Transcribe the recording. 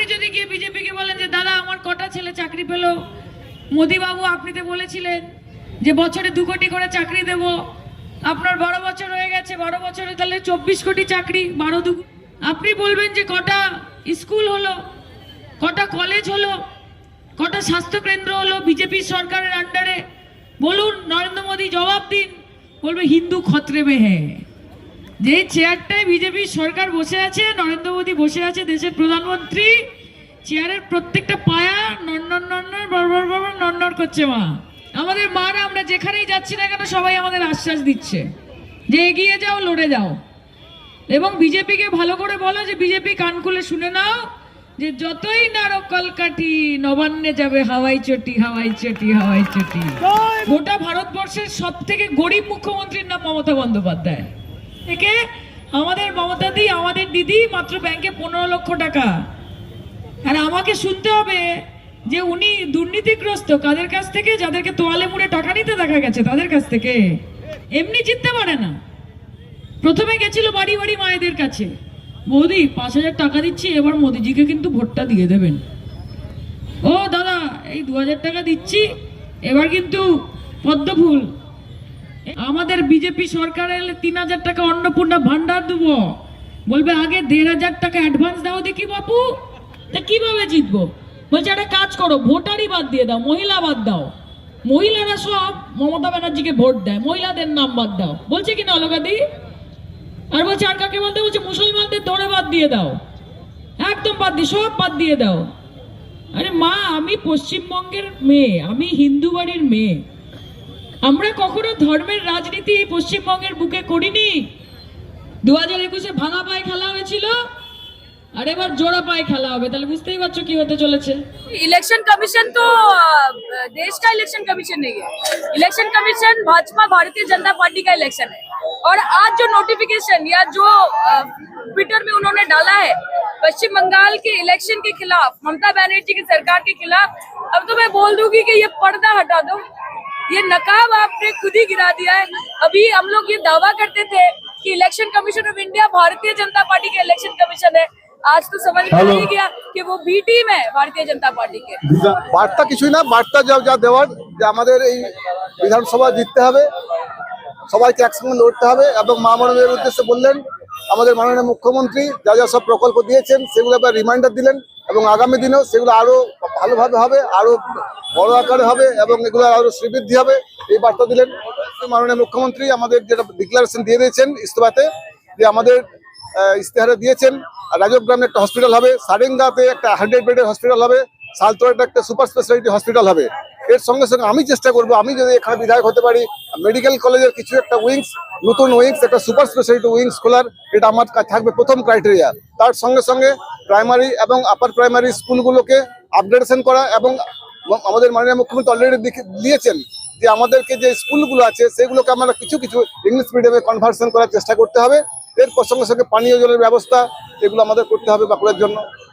আপনি যদি গিয়ে বিজেপিকে বলেন যে দাদা আমার কটা ছেলে চাকরি পেলো, মোদি বাবু আপনি তো বলেছিলেন যে বছরে 2 কোটি করে চাকরি দেব, আপনার 12 বছর হয়ে গেছে, 12 বছরে তাহলে 24 কোটি চাকরি, 12 আপনি বলবেন যে কটা স্কুল হলো, কটা কলেজ হলো, কটা স্বাস্থ্য কেন্দ্র হলো বিজেপি সরকারের আন্ডারে, বলুন। নরেন্দ্র মোদী জবাব দিন, বলবে হিন্দু খতরে মে হ্যায়। যে চেয়ারটায় বিজেপি সরকার বসে আছে, নরেন্দ্র মোদী বসে আছে দেশের প্রধানমন্ত্রী, চেয়ারের প্রত্যেকটা পায়া নন্নর নন্নর বরবর বরবর নন্নর করছে মা। আমাদের মারা আমরা যেখানেই যাচ্ছি না কেন সবাই আমাদের আশ্বাস দিচ্ছে যে এগিয়ে যাও, লড়ে যাও। এবং বিজেপিকে ভালো করে বলো যে বিজেপি কান খুলে শুনে নাও যে যতই নারো কলকাঠি নবান্নে যাবে হাওয়াই চটি, হাওয়াই চটি, হাওয়াই চটি। গোটা ভারতবর্ষের সব থেকে গরিব মুখ্যমন্ত্রীর নাম মমতা বন্দ্যোপাধ্যায়। থেকে আমাদের মমতা দি, আমাদের দিদি মাত্র ব্যাংকে 15 লক্ষ টাকা। আর আমাকে শুনতে হবে যে উনি দুর্নীতিগ্রস্ত কাদের কাছ থেকে? যাদেরকে তোয়ালে মুড়ে টাকা নিতে দেখা গেছে তাদের কাছ থেকে। এমনি জিততে পারে না। প্রথমে গেছিল বাড়ি বাড়ি মায়েদের কাছে, মোদি 5000 টাকা দিচ্ছি, এবার মোদিজিকে কিন্তু ভোটটা দিয়ে দেবেন। ও দাদা এই 2000 টাকা দিচ্ছি, এবার কিন্তু পদ্মফুল। আমাদের বিজেপি সরকার এলে 3000 টাকা অন্নপূর্ণা ভান্ডার দেবো, বলবে আগে 1500 টাকা অ্যাডভান্স দাও দেখি বাপু। তা কিভাবে জিতবো? বলছে একটা কাজ করো, ভোটারই বাদ দিয়ে দাও, মহিলা বাদ দাও। মহিলারা সব মমতা ব্যানার্জিকে ভোট দেয়, মহিলাদের নাম বাদ দাও। বলছে কিনা অলকাদি? আর বলছে আর কাকে বলতে? বলছে মুসলমানদের দৌড়ে বাদ দিয়ে দাও, একদম বাদ দিয়ে, সব বাদ দিয়ে দাও। আরে মা, আমি পশ্চিমবঙ্গের মেয়ে, আমি হিন্দু বাড়ির মেয়ে। আমরা কখনো ধর্মের রাজনীতি পশ্চিমবঙ্গের বুকে করিনি। 2021-এ ভাঙা পায়ে খেলা হয়েছিল, আর এবার জোড়া পায়ে খেলা হবে। তাহলে বুঝতেই পারছো কি হতে চলেছে। इलेक्शन कमीशन तो देश का इलेक्शन कमीशन नहीं है। Election commission Bhajpa Bharatiya Janata party का इलेक्शन है। और आज जो नोटिफिकेशन या जो ट्विटर में उन्होंने डाला है पश्चिम बंगाल के इलेक्शन के खिलाफ, ममता बनर्जी की सरकार के खिलाफ, अब तो मैं बोल दूंगी कि ये पर्दा हटा दो, ये नकाब आपने खुद ही गिरा दिया है। अभी हम लोग ये दावा करते थे कि election commission of India Bharatiya Janata party का इलेक्शन कमीशन है। आज तो समझ में नहीं गया कि वो बी टीम है भारतीय जनता पार्टी के। বার্তা কিছুই না, বার্তা যা দেওয়ার যে আমাদের এই বিধানসভা জিততে হবে, সবাইকে একসঙ্গে লড়তে হবে। এবং মা বোনদের উদ্দেশ্যে বললেন, আমাদের মাননীয় মুখ্যমন্ত্রী যা যা সব প্রকল্প দিয়েছেন সেগুলো আবার রিমাইন্ডার দিলেন, এবং আগামী দিনেও সেগুলো আরো ভালোভাবে হবে, আরো বড় আকারে হবে, এবং এগুলো আরো শ্রীবৃদ্ধি হবে, এই বার্তা দিলেন। মাননীয় মুখ্যমন্ত্রী আমাদের যেটা ডিক্লারেশন দিয়ে দিয়েছেন ইস্তফাতে, যে আমাদের ইস্তেহারে দিয়েছেন রাজীব গ্রামে একটা হসপিটাল হবে, সারেঙ্গাতে একটা 100 বেডের হসপিটাল হবে, সালতোয়াতে একটা সুপার স্পেশালিটি হসপিটাল হবে। এর সঙ্গে সঙ্গে আমি চেষ্টা করবো, আমি যদি এখানে বিধায়ক হতে পারি, মেডিকেল কলেজের কিছু একটা উইংস, নতুন উইংস, একটা সুপার স্পেশালিটি উইংস খোলার, এটা আমার থাকবে প্রথম ক্রাইটেরিয়া। তার সঙ্গে সঙ্গে প্রাইমারি এবং আপার প্রাইমারি স্কুলগুলোকে আপগ্রেডেশন করা, এবং আমাদের মাননীয় মুখ্যমন্ত্রী অলরেডি দিয়েছেন যে আমাদেরকে যে স্কুলগুলো আছে সেগুলোকে আমরা কিছু কিছু ইংলিশ মিডিয়ামে কনভার্সন করার চেষ্টা করতে হবে। এর সঙ্গে সঙ্গে পানীয় জলের ব্যবস্থা, এগুলো আমাদের করতে হবে বাঁকুড়ার জন্য।